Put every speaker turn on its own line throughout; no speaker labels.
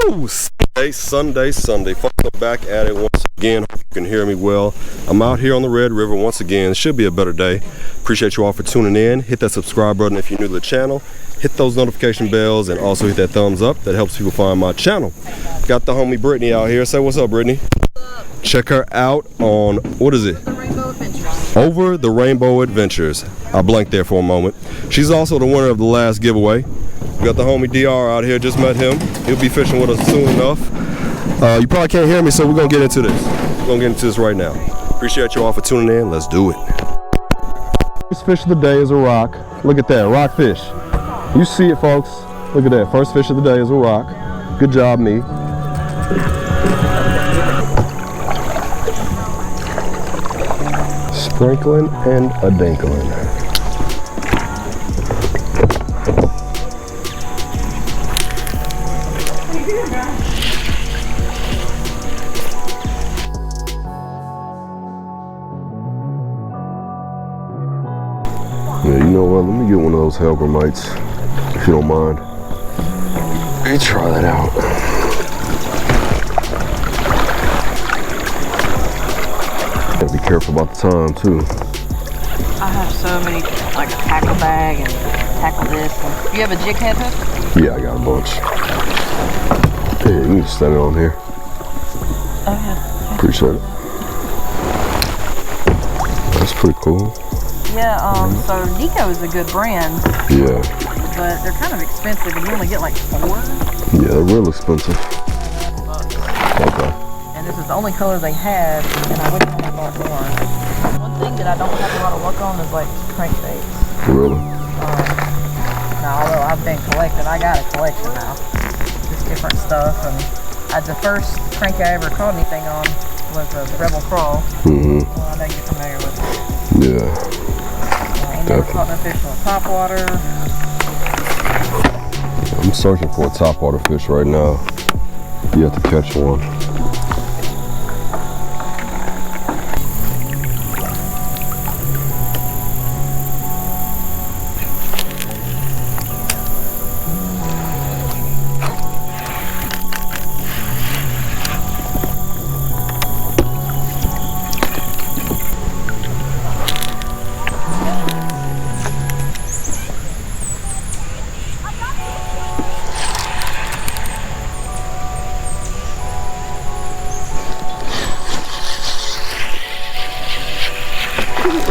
Woo! Sunday. Folks, I'm back at it once again. Hope you can hear me well. I'm out here on the Red River once again. It should be a better day. Appreciate you all for tuning in. Hit that subscribe button if you're new to the channel. Hit those notification bells and also hit that thumbs up. That helps people find my channel. Got the homie Brittany out here. Say what's up, Brittany. Check her out on, what is it? Over the Rainbow Adventures. I blanked there for a moment. She's also the winner of the last giveaway. We got the homie DR out here, just met him. He'll be fishing with us soon enough. You probably can't hear me, so we're gonna get into this. We're gonna get into this right now. Appreciate you all for tuning in. Let's do it. First fish of the day is a rock. Look at that, rock fish. You see it, folks. Look at that. First fish of the day is a rock. Good job, me. Sprinkling and a dinkling. Yeah, you know what? Let me get one of those Helgramites, if you don't mind. Let me try that out. Gotta be careful about the time too.
I have so many, like a tackle bag and tackle this. And you have a jig head hook?
Yeah, I got a bunch. Hey, you can stand it on here.
Oh yeah.
Appreciate it. That's pretty cool.
Yeah, so Nico is a good brand.
Yeah.
But they're kind of expensive and you only get like 4.
Yeah, they're real expensive. Okay.
And this is the only color they had, and I wish I had bought more. One thing that I don't have a lot of luck on is like crankbaits.
Really?
Now, although I've been collecting, I got a collection now. Just different stuff, and the first crank I ever caught anything on was a Rebel Crawl.
Mm-hmm.
Well, I know you're familiar with it.
Yeah.
I never caught no fish on topwater.
I'm searching for a topwater fish right now. You have to catch one.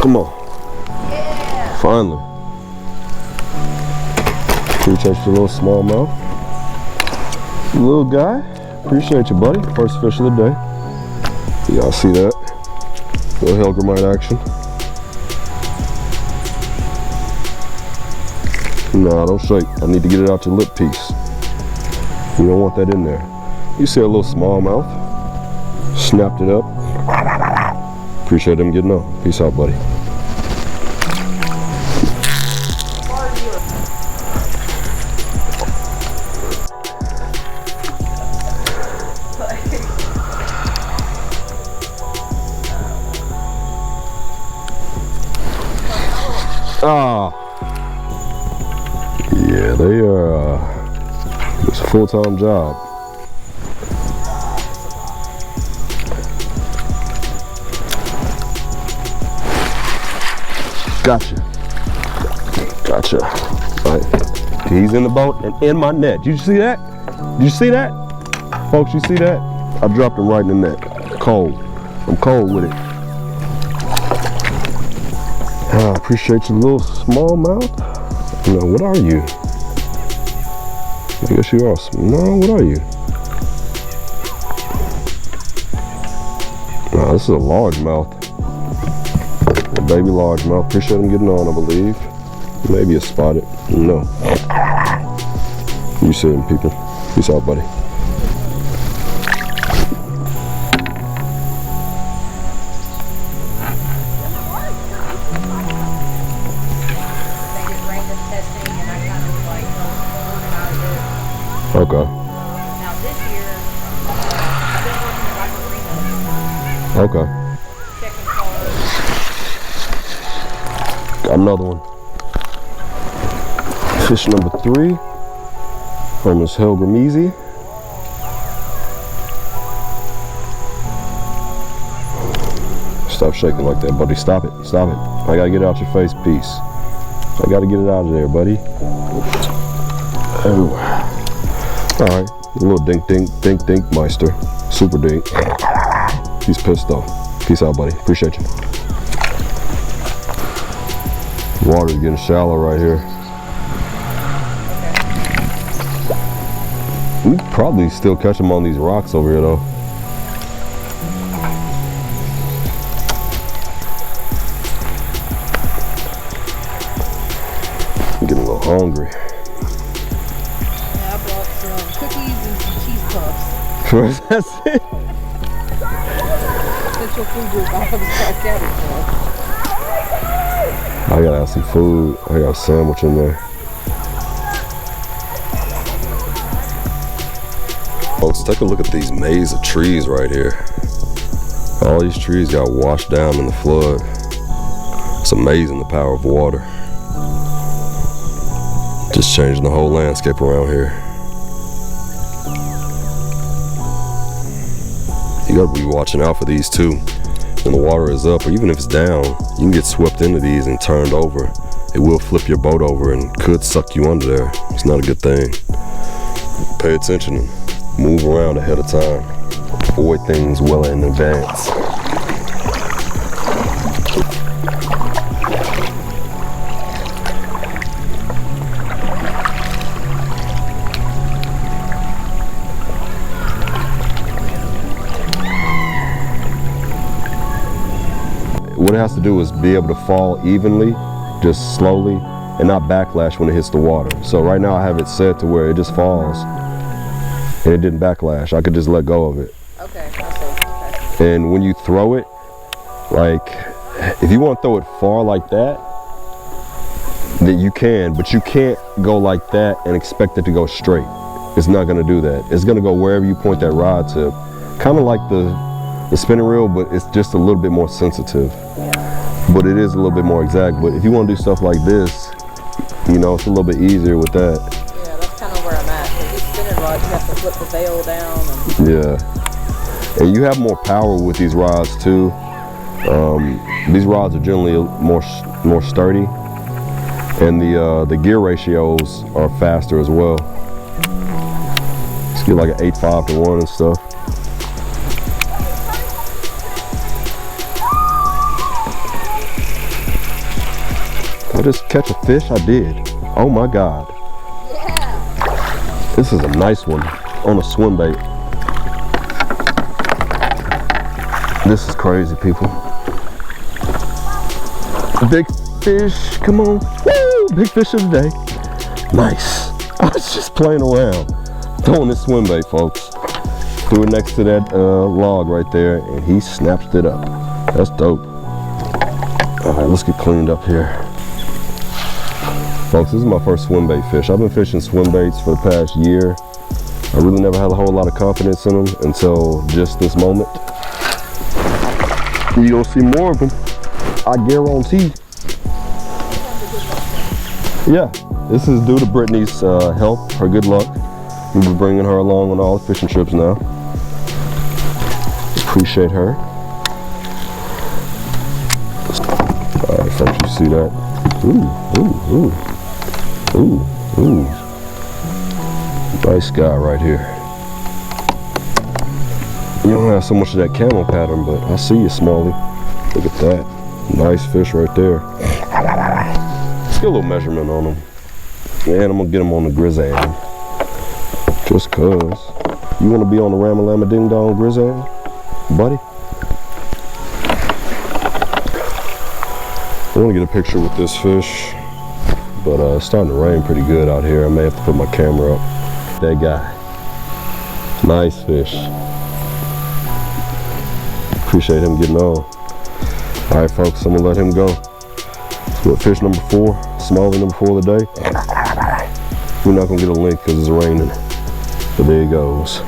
Come on. Yeah. Finally. Appreciate your little smallmouth. Little guy. Appreciate you, buddy. First fish of the day. Y'all see that? Little Helgramite action. Nah, don't shake. I need to get it out your lip piece. You don't want that in there. You see a little smallmouth. Snapped it up. Appreciate them getting on. Peace out, buddy. Yeah, they are, it's a full-time job. Gotcha. All right. He's in the boat and in my net. Did you see that? Did you see that? Folks, you see that? I dropped him right in the net. Cold. I'm cold with it. I appreciate your little smallmouth. No, what are you? I guess you are. No, what are you? Nah, this is a largemouth. A baby largemouth. Appreciate him getting on, I believe. Maybe a spotted. No. You see him, people. Peace out, buddy. Okay.
Now this year, I've been working at Reno.
Okay.
Checking cars.
Got another one. Fish number 3 from Miss Helgramese. Stop shaking like that, buddy. Stop it. Stop it. I gotta get it out your face. Peace. I gotta get it out of there, buddy. Oh. Alright. A little dink, dink, dink, dink, meister. Super dink. He's pissed though. Peace out, buddy. Appreciate you. Water's getting shallow right here. We probably still catch them on these rocks over here though. I'm getting a little hungry.
Yeah, I brought some cookies and some cheese puffs.
That's it.
Central Food Group off of the South County Club.
I gotta have some food. I got a sandwich in there. Folks, take a look at these maze of trees right here. All these trees got washed down in the flood. It's amazing the power of water. Just changing the whole landscape around here. You gotta be watching out for these too. When the water is up, or even if it's down, you can get swept into these and turned over. It will flip your boat over and could suck you under there. It's not a good thing. Pay attention and move around ahead of time. Avoid things well in advance. What it has to do is be able to fall evenly, just slowly, and not backlash when it hits the water. So right now I have it set to where it just falls and it didn't backlash. I could just let go of it.
Okay, I see. Okay.
And when you throw it, like, if you want to throw it far like that, then you can, but you can't go like that and expect it to go straight. It's not gonna do that. It's gonna go wherever you point that rod to. Kind of like the spinning reel, but it's just a little bit more sensitive.
Yeah.
But it is a little bit more exact. But if you want to do stuff like this, you know, it's a little bit easier with that.
Yeah, that's kind of where I'm at. Because these spinning rods, you have to flip the veil down. And
Yeah. And you have more power with these rods too. These rods are generally more sturdy, and the gear ratios are faster as well. Let's get like an 8:5 to 1 and stuff. Did I just catch a fish? I did. Oh my God.
yeah.
This is a nice one on a Swimbait. This is crazy, people. Big fish, come on. Woo! Big fish of the day. Nice. I was just playing around. Throwing this Swimbait, folks. Threw it next to that log right there, and he snapped it up. That's dope. All right, let's get cleaned up here. Folks, this is my first Swimbait fish. I've been fishing Swimbaits for the past year. I really never had a whole lot of confidence in them until just this moment. You're gonna see more of them, I guarantee. Yeah, this is due to Brittany's help, her good luck. We'll be bringing her along on all the fishing trips now. Appreciate her. All right, folks, you see that? Ooh, ooh, ooh, ooh, ooh. Nice guy right here. You don't have so much of that camel pattern, but I see you, Smalley. Look at that. Nice fish right there. Let's get a little measurement on him. And I'm gonna get him on the grizzand. Just cause. You wanna be on the Ramalama Ding Dong grizzand, buddy? I wanna get a picture with this fish, but it's starting to rain pretty good out here. I may have to put my camera up. That guy. Nice fish. Appreciate him getting on. All right, folks, I'm gonna let him go. What, fish number 4, Smalley number 4 of the day. We're not gonna get a link because it's raining, but there he goes.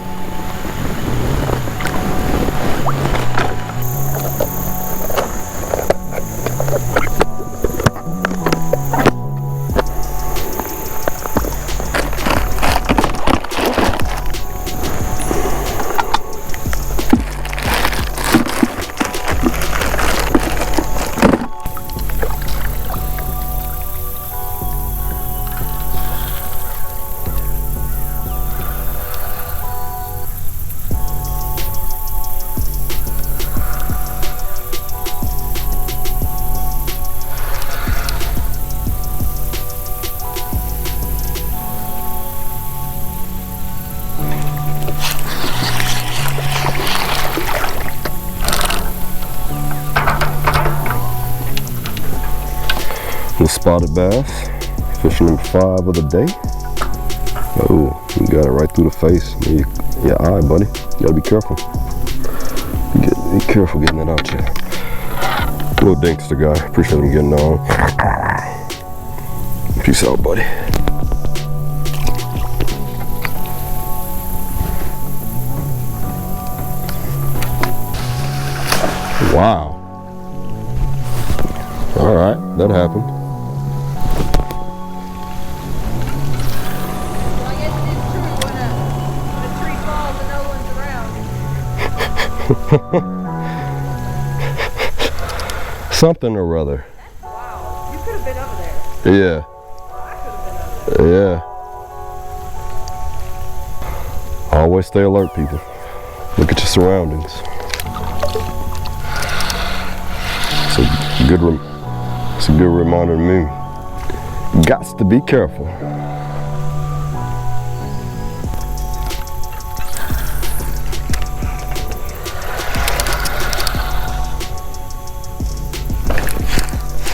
The spotted bass. Fish number 5 of the day. Oh, you got it right through the face. Your eye, buddy. You gotta be careful. Be careful getting that out here. Little Dinkster guy. Appreciate him getting on. Peace out, buddy. Wow. All right, that happened.
Well, I guess it is true when a tree falls and no one's around.
Something or other.
Wow, you could have been over there.
Yeah.
Well, I could have been over there.
Yeah. Always stay alert, people. Look at your surroundings. It's a good reminder to me. Gots to be careful.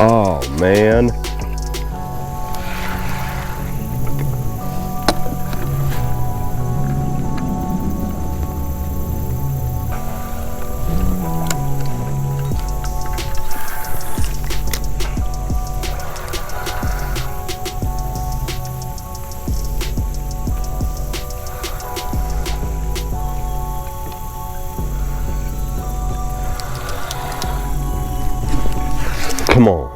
Oh man. Come on.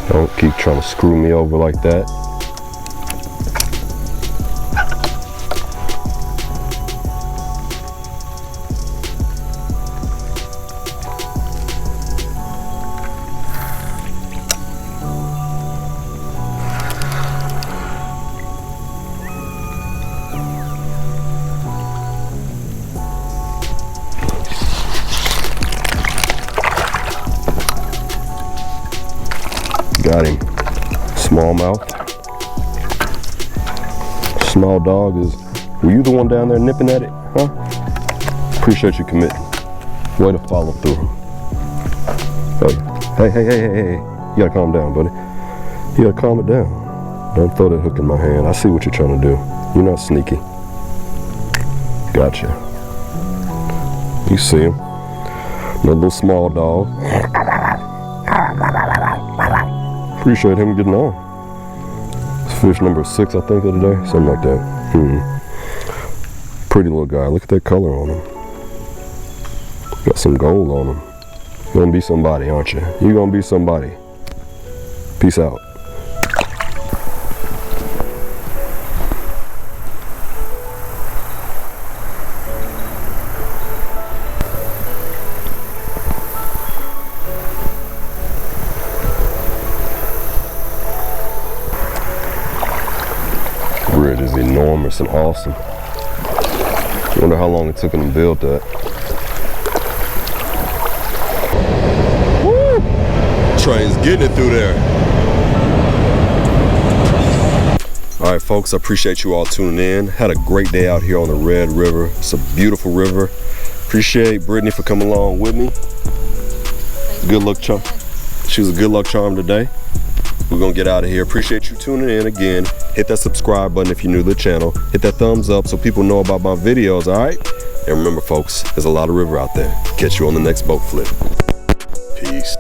Don't keep trying to screw me over like that. Got him. Smallmouth. Small dog is. Were you the one down there nipping at it? Huh? Appreciate you committing. Way to follow through. Hey. You gotta calm down, buddy. You gotta calm it down. Don't throw that hook in my hand. I see what you're trying to do. You're not sneaky. Gotcha. You see him. Another little small dog. Appreciate him getting on. It's fish number 6, I think, of the day. Something like that. Pretty little guy. Look at that color on him. Got some gold on him. You're gonna be somebody, aren't you? You're gonna be somebody. Peace out. Bridge is enormous and awesome. Wonder how long it took them to build that. Woo! Train's getting it through there. All right, folks, I appreciate you all tuning in. Had a great day out here on the Red River. It's a beautiful river. Appreciate Brittany for coming along with me. Good luck charm. She was a good luck charm today. We're gonna get out of here. Appreciate you tuning in again. Hit that subscribe button if you're new to the channel. Hit that thumbs up so people know about my videos, all right? And remember, folks, there's a lot of river out there. Catch you on the next boat flip. Peace.